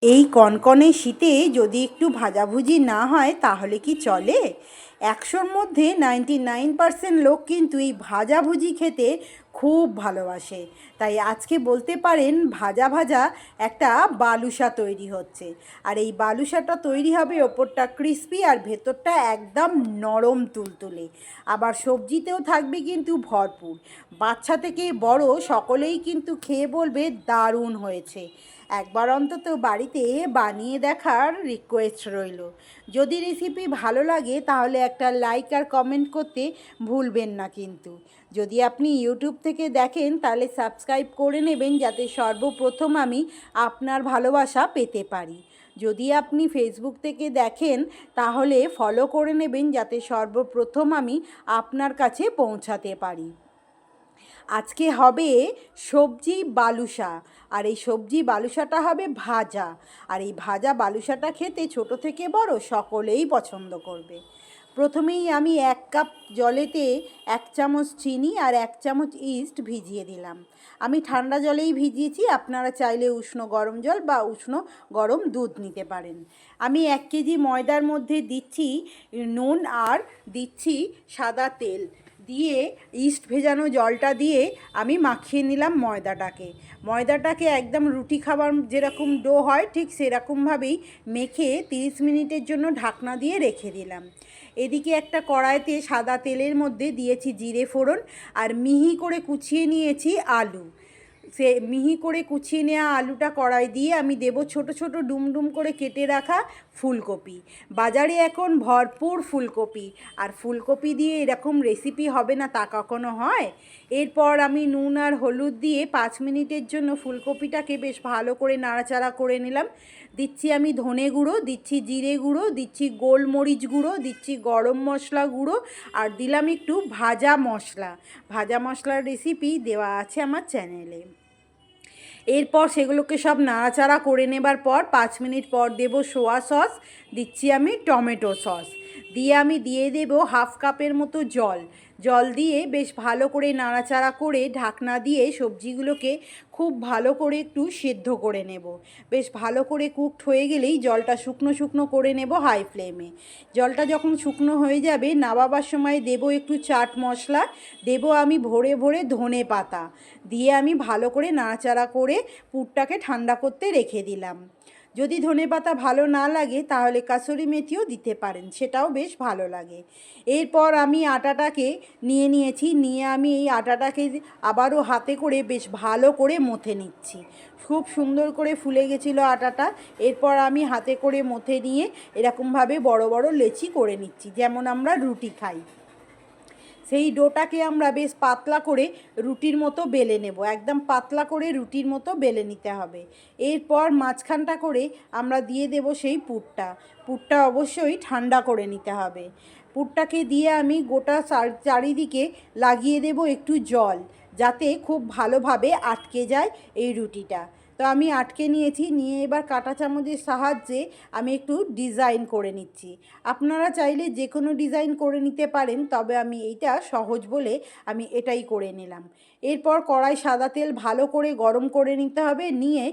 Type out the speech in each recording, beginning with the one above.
এই কনকনে শীতে যদি একটু ভাজাভুজি না হয় তাহলে কি চলে? ১০০-র মধ্যে 99% লোক কিন্তু এই ভাজাভুজি খেতে খুব ভালোবাসে। তাই আজকে বলতে পারেন ভাজা ভাজা একটা বালুশা তৈরি হচ্ছে। আর এই বালুশাটা তৈরি হবে ওপরটা ক্রিস্পি আর ভেতরটা একদম নরম তুলতুলে। আবার সবজিতেও থাকবে কিন্তু ভরপুর। বাচ্চা থেকে বড় সকলেই কিন্তু খেয়ে বলবে দারুণ হয়েছে। একবার অন্তত বাড়িতে বানিয়ে দেখার রিকোয়েস্ট রইল। যদি রেসিপি ভালো লাগে তাহলে একটা লাইক আর কমেন্ট করতে ভুলবেন না কিন্তু। যদি আপনি ইউটিউব থেকে দেখেন তাহলে সাবস্ক্রাইব করে নেবেন, যাতে সর্বপ্রথম আমি আপনার ভালোবাসা পেতে পারি। যদি আপনি ফেসবুক থেকে দেখেন তাহলে ফলো করে নেবেন, যাতে সর্বপ্রথম আমি আপনার কাছে পৌঁছাতে পারি। আজকে হবে সবজি বালুশা। আর এই সবজি বালুশাটা হবে ভাজা। আর এই ভাজা বালুশাটা খেতে ছোট থেকে বড় সকলেই পছন্দ করবে। প্রথমেই আমি ১ কাপ জলেতে ১ চামচ চিনি আর ১ চামচ ইস্ট ভিজিয়ে দিলাম। আমি ঠান্ডা জলেই ভিজিয়েছি, আপনারা চাইলে উষ্ণ গরম জল বা উষ্ণ গরম দুধ নিতে পারেন। আমি ১ কেজি ময়দার মধ্যে দিচ্ছি নুন আর দিচ্ছি সাদা তেল দিয়ে ইস্ট ভেজানো জলটা দিয়ে আমি মাখিয়ে নিলাম ময়দাটাকে একদম রুটি খাবার যেরকম ডো হয় ঠিক সেরকমভাবেই মেখে 30 মিনিটের জন্য ঢাকনা দিয়ে রেখে দিলাম। এদিকে একটা কড়াইতে সাদা তেলের মধ্যে দিয়েছি জিরে ফোড়ন আর মিহি করে কুচিয়ে নিয়েছি আলু। সে মিহি করে কুচিয়ে নেওয়া আলুটা কড়াই দিয়ে আমি দেব ছোট ছোট ডুমডুম করে কেটে রাখা ফুলকপি। বাজারে এখন ভরপুর ফুলকপি, আর ফুলকপি দিয়ে এরকম রেসিপি হবে না তা কখনো হয়? এরপর আমি নুন আর হলুদ দিয়ে 5 মিনিটের জন্য ফুলকপিটাকে বেশ ভালো করে নাড়াচাড়া করে নিলাম। দিচ্ছি আমি ধনে গুঁড়ো, দিচ্ছি জিরে গুঁড়ো, দিচ্ছি গোলমরিচ গুঁড়ো, দিচ্ছি গরম মশলা গুঁড়ো আর দিলাম একটু ভাজা মশলা। ভাজা মশলার রেসিপি দেওয়া আছে আমার চ্যানেলে। এরপর সেগুলোকে সব নাড়াচাড়া করে নেবার পর 5 মিনিট পর দেব সোয়া সস, দিচ্ছি আমি টমেটো সস, দিয়ে আমি দিয়ে দেব 1/2 কাপের মতো জল দিয়ে বেশ ভালো করে নাড়াচাড়া করে ঢাকনা দিয়ে সবজিগুলোকে খুব ভালো করে একটু সেদ্ধ করে নেব। বেশ ভালো করে কুকড হয়ে গেলেই জলটা শুকনো শুকনো করে নেব হাই ফ্লেমে। জলটা যখন শুকনো হয়ে যাবে নামাবার সময় দেব একটু চাট মশলা, দেব আমি ভরে ভরে ধনে পাতা, দিয়ে আমি ভালো করে নাড়াচাড়া করে পুরটাকে ঠান্ডা করতে রেখে দিলাম। যদি ধনেপাতা ভালো না লাগে তাহলে কাসুরি মেথিও দিতে পারেন, সেটাও বেশ ভালো লাগে। এরপর আমি আটাটাকে নিয়ে আমি এই আটাটাকে আবারও হাতে করে বেশ ভালো করে মথে নিচ্ছি। খুব সুন্দর করে ফুলে গেছিলো আটাটা। এরপর আমি হাতে করে মথে নিয়ে এরকমভাবে বড় বড় লেচি করে নিচ্ছি, যেমন আমরা রুটি খাই। সেই ডোটাকে আমরা বেশ পাতলা করে রুটির মতো বেলে নেব, একদম পাতলা করে রুটির মতো বেলে নিতে হবে। এরপর মাঝখানটা করে আমরা দিয়ে দেব সেই পুরটা অবশ্যই ঠান্ডা করে নিতে হবে। পুরটাকে দিয়ে আমি গোটা চারিদিকে লাগিয়ে দেব একটু জল, যাতে খুব ভালোভাবে আটকে যায় এই রুটিটা। তো আমি আটকে নিয়েছি, নিয়ে এবার কাঁটা চামচের সাহায্যে আমি একটু ডিজাইন করে নিচ্ছি। আপনারা চাইলে যে কোনো ডিজাইন করে নিতে পারেন, তবে আমি এইটা সহজ বলে আমি এটাই করে নিলাম। এরপর কড়াই সাদা তেল ভালো করে গরম করে নিতে হবে, নিয়ে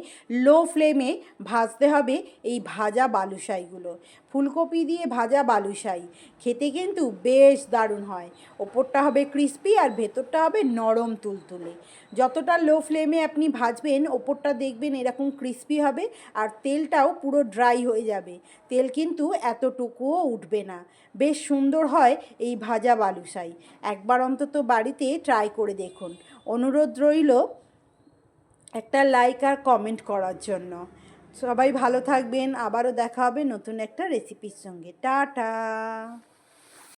লো ফ্লেমে ভাজতে হবে এই ভাজা বালুশাইগুলো। ফুলকপি দিয়ে ভাজা বালুশাই খেতে কিন্তু বেশ দারুণ হয়। ওপরটা হবে ক্রিস্পি আর ভেতরটা হবে নরম তুলতুলে। যতটা লো ফ্লেমে আপনি ভাজবেন ওপরটা দেখবেন এরকম ক্রিস্পি হবে, আর তেলটাও পুরো ড্রাই হয়ে যাবে। তেল কিন্তু এতটুকুও উঠবে না। বেশ সুন্দর হয় এই ভাজা বালুশাই। একবার অন্তত বাড়িতে ট্রাই করে দেখুন। অনুরোধ রইল একটা লাইক আর কমেন্ট করার জন্য। সবাই ভালো থাকবেন, আবারও দেখা হবে নতুন একটা রেসিপির সঙ্গে। টাটা।